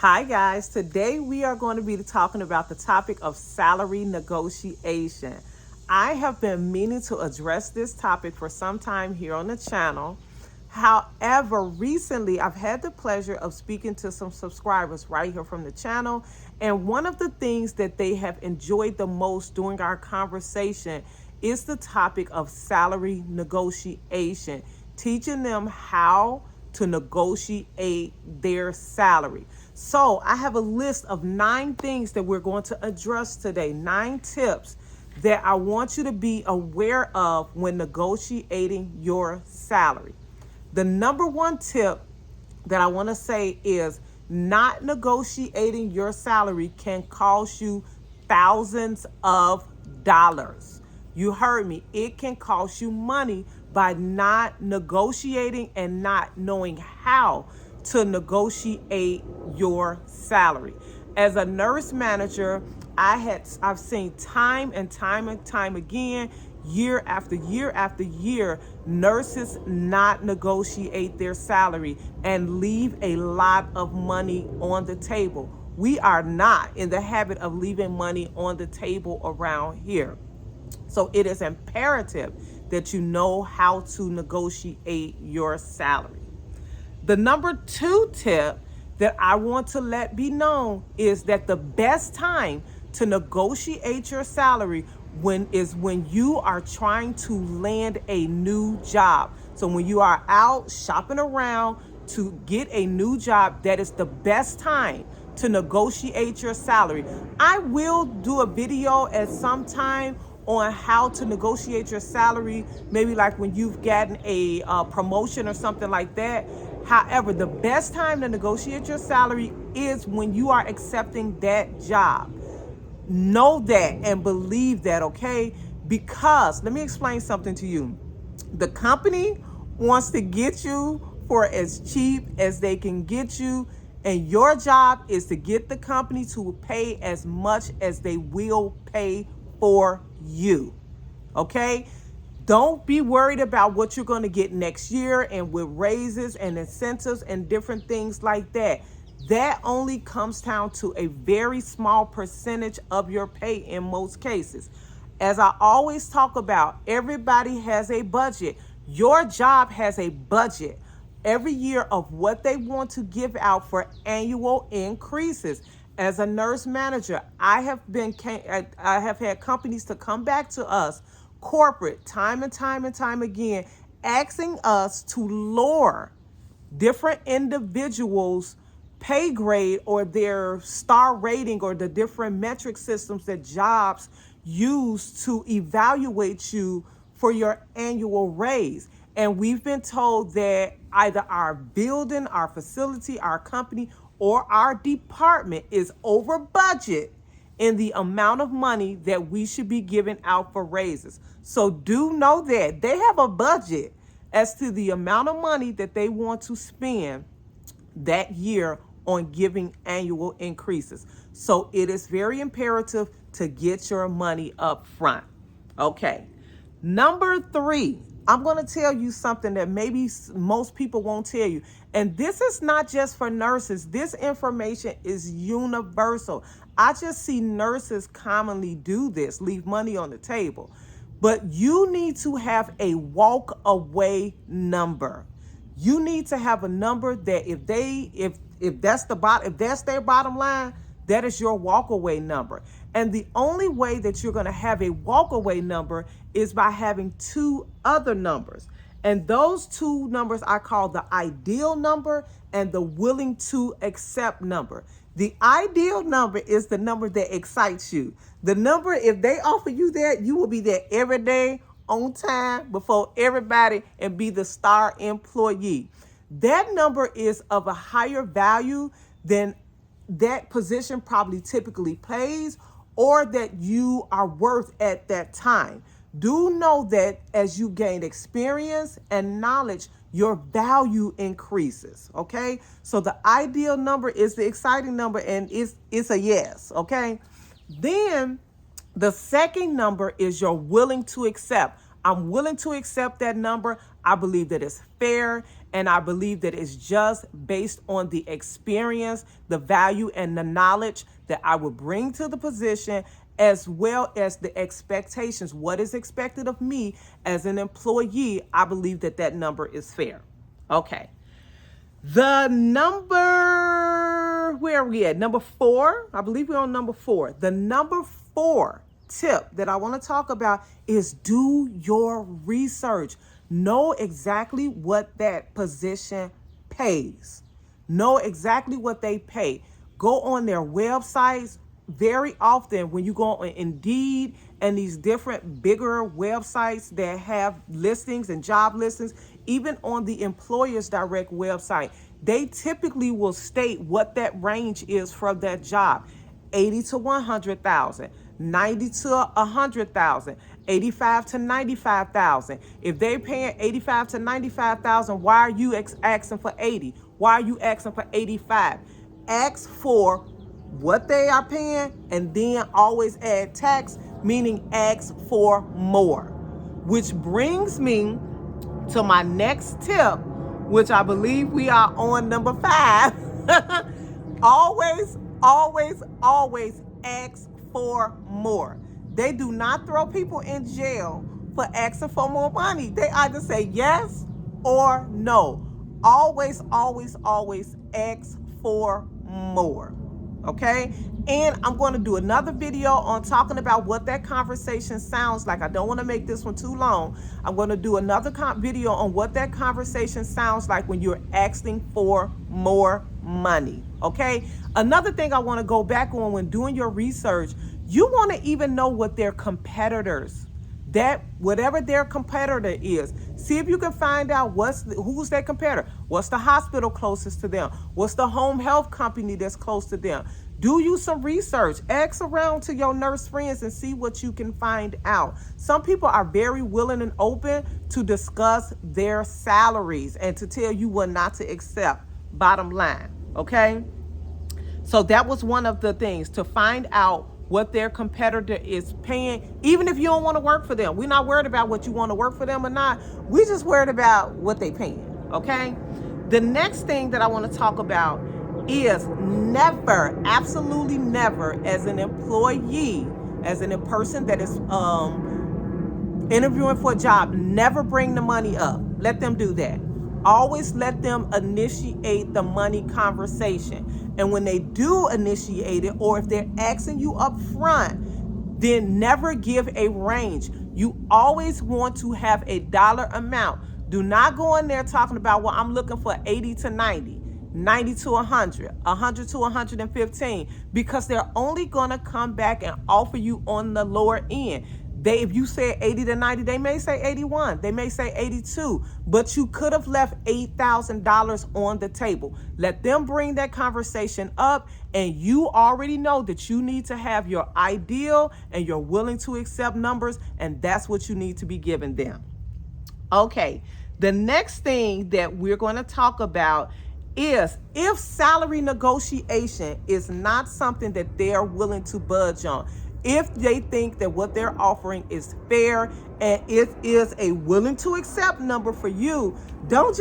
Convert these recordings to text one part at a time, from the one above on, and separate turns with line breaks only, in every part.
Hi guys, today we are going to be talking about the topic of salary negotiation. I have been meaning to address this topic for some time here on the channel. However, recently I've had the pleasure of speaking to some subscribers right here from the channel, and one of the things that they have enjoyed the most during our conversation is the topic of salary negotiation, teaching them how to negotiate their salary. So I have a list of 9 things that we're going to address today, 9 tips that I want you to be aware of when negotiating your salary. The number 1 tip that I want to say is not negotiating your salary can cost you thousands of dollars. You heard me. It can cost you money by not negotiating and not knowing how to negotiate your salary. As a nurse manager, I've seen time and time again, year after year after year, nurses not negotiate their salary and leave a lot of money on the table. We are not in the habit of leaving money on the table around here. So it is imperative that you know how to negotiate your salary. The number 2 tip that I want to let be known is that the best time to negotiate your salary when you are trying to land a new job. So when you are out shopping around to get a new job, that is the best time to negotiate your salary. I will do a video at some time on how to negotiate your salary, maybe like when you've gotten a promotion or something like that. However, the best time to negotiate your salary is when you are accepting that job. Know that and believe that, okay? Because let me explain something to you. The company wants to get you for as cheap as they can get you, and your job is to get the company to pay as much as they will pay for you. Okay? Don't be worried about what you're going to get next year and with raises and incentives and different things like that. That only comes down to a very small percentage of your pay in most cases. As I always talk about, everybody has a budget. Your job has a budget every year of what they want to give out for annual increases. As a nurse manager, I have had companies to come back to us, corporate, time and time again, asking us to lower different individuals' pay grade or their star rating or the different metric systems that jobs use to evaluate you for your annual raise. And we've been told that either our building, our facility, our company, or our department is over budget in the amount of money that we should be giving out for raises. So do know that they have a budget as to the amount of money that they want to spend that year on giving annual increases. So it is very imperative to get your money up front. Okay. Number 3, I'm going to tell you something that maybe most people won't tell you. And this is not just for nurses. This information is universal. I just see nurses commonly do this, leave money on the table. But you need to have a walk away number. You need to have a number that if that's their bottom line, that is your walkaway number. And the only way that you're going to have a walkaway number is by having 2 other numbers. And those 2 numbers I call the ideal number and the willing to accept number. The ideal number is the number that excites you. The number, if they offer you that, you will be there every day on time before everybody and be the star employee. That number is of a higher value than that position probably typically pays or that you are worth at that time. Do know that as you gain experience and knowledge, your value increases, okay? So the ideal number is the exciting number, and it's a yes, okay? Then the second number is your willing to accept. I'm willing to accept that number. I believe that it's fair, and I believe that it's just based on the experience, the value, and the knowledge that I would bring to the position, as well as the expectations, what is expected of me as an employee. I believe that that number is fair. Okay. The number, where are we at? Number 4. I believe we're on number 4. The number 4 tip that I want to talk about is do your research. Know exactly what that position pays. Know exactly what they pay. Go on their websites. Very often when you go on Indeed and these different bigger websites that have listings and job listings, even on the Employers Direct website, they typically will state what that range is for that job. 80 to 100,000, 90 to 100,000, 85 to 95,000. If they're paying 85 to 95,000, why are you asking for 80? Why are you asking for 85? Ask for what they are paying, and then always add tax, meaning ask for more. Which brings me to my next tip, which I believe we are on number 5. Always, always, always ask for more. They do not throw people in jail for asking for more money. They either say yes or no. Always, always, always ask for more. Okay, and I'm going to do another video on talking about what that conversation sounds like. I don't want to make this one too long. I'm going to do another video on what that conversation sounds like when you're asking for more money. Okay, another thing I want to go back on when doing your research, you want to even know what their competitors, that whatever their competitor is, see if you can find out who's their competitor. What's the hospital closest to them? What's the home health company that's close to them? Do you some research. Ask around to your nurse friends and see what you can find out. Some people are very willing and open to discuss their salaries and to tell you what not to accept, bottom line. Okay, so that was one of the things, to find out what their competitor is paying, even if you don't want to work for them. We're not worried about what you want to work for them or not. We just worried about what they paying. Okay, the next thing that I want to talk about is never, absolutely never, as an employee, as a person that is interviewing for a job, never bring the money up. Let them do that. Always let them initiate the money conversation. And when they do initiate it, or if they're asking you up front, then never give a range. You always want to have a dollar amount. Do not go in there talking about, well, I'm looking for 80 to 90, 90 to 100, 100 to 115, because they're only going to come back and offer you on the lower end. If you say 80 to 90, they may say 81, they may say 82, but you could have left $8,000 on the table. Let them bring that conversation up, and you already know that you need to have your ideal and you're willing to accept numbers, and that's what you need to be giving them. Okay, the next thing that we're going to talk about is if salary negotiation is not something that they're willing to budge on. If they think that what they're offering is fair and it is a willing to accept number for you, don't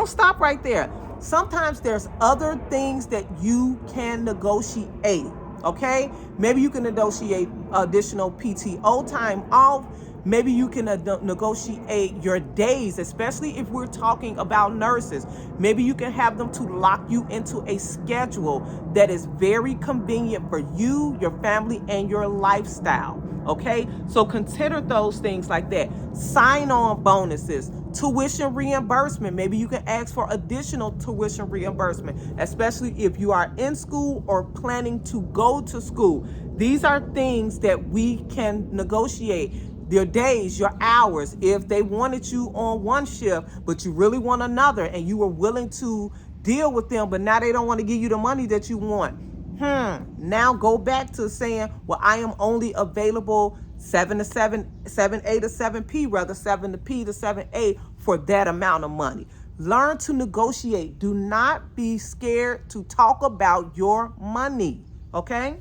stop right there. Sometimes there's other things that you can negotiate, okay? Maybe you can negotiate additional PTO time off. Maybe you can negotiate your days, especially if we're talking about nurses. Maybe you can have them to lock you into a schedule that is very convenient for you, your family, and your lifestyle. Okay, so consider those things like that. Sign-on bonuses, tuition reimbursement. Maybe you can ask for additional tuition reimbursement, especially if you are in school or planning to go to school. These are things that we can negotiate. Your days, your hours. If they wanted you on one shift, but you really want another, and you were willing to deal with them, but now they don't want to give you the money that you want. Now go back to saying, well, I am only available 7 to 7, 7A to 7P, rather 7P to 7A for that amount of money. Learn to negotiate. Do not be scared to talk about your money. Okay?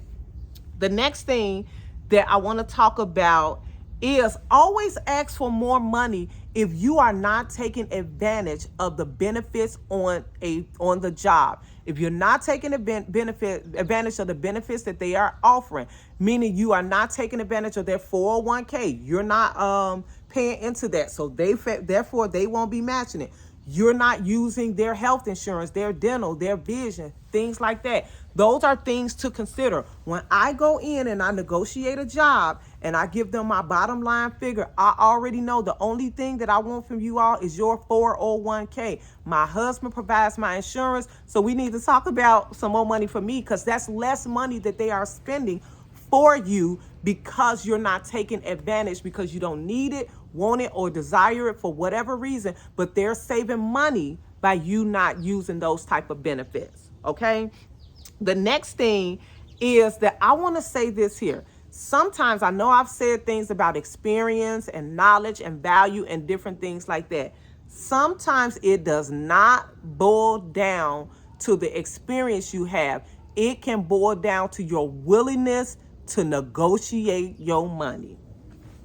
The next thing that I want to talk about is always ask for more money if you are not taking advantage of the benefits on the job. If you're not taking advantage of the benefits that they are offering, meaning you are not taking advantage of their 401k, you're not paying into that, so therefore they won't be matching it. You're not using their health insurance, their dental, their vision, things like that. Those are things to consider. When I go in and I negotiate a job and I give them my bottom line figure, I already know the only thing that I want from you all is your 401k. My husband provides my insurance, so we need to talk about some more money for me, because that's less money that they are spending for you because you're not taking advantage, because you don't need it, want it, or desire it for whatever reason, but they're saving money by you not using those type of benefits. Okay. The next thing is that I want to say this here. Sometimes I know I've said things about experience and knowledge and value and different things like that. Sometimes it does not boil down to the experience you have. It can boil down to your willingness to negotiate your money.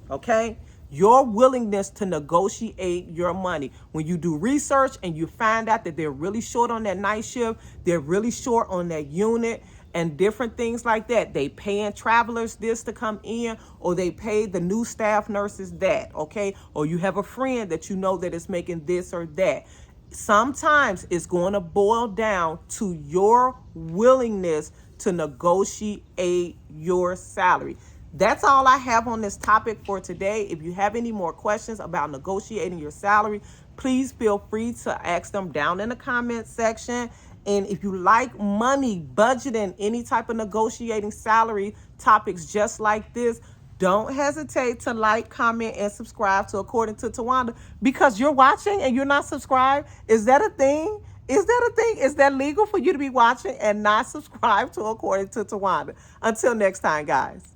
Okay? Your willingness to negotiate your money. When you do research and you find out that they're really short on that night shift, they're really short on that unit, and different things like that. They paying travelers this to come in, or they pay the new staff nurses that, okay? Or you have a friend that you know that is making this or that. Sometimes it's going to boil down to your willingness to negotiate your salary. That's all I have on this topic for today. If you have any more questions about negotiating your salary, please feel free to ask them down in the comment section. And if you like money, budgeting, any type of negotiating salary topics just like this, don't hesitate to like, comment, and subscribe to According to Tawanda, because you're watching and you're not subscribed. Is that a thing? Is that a thing? Is that legal for you to be watching and not subscribe to According to Tawanda? Until next time, guys.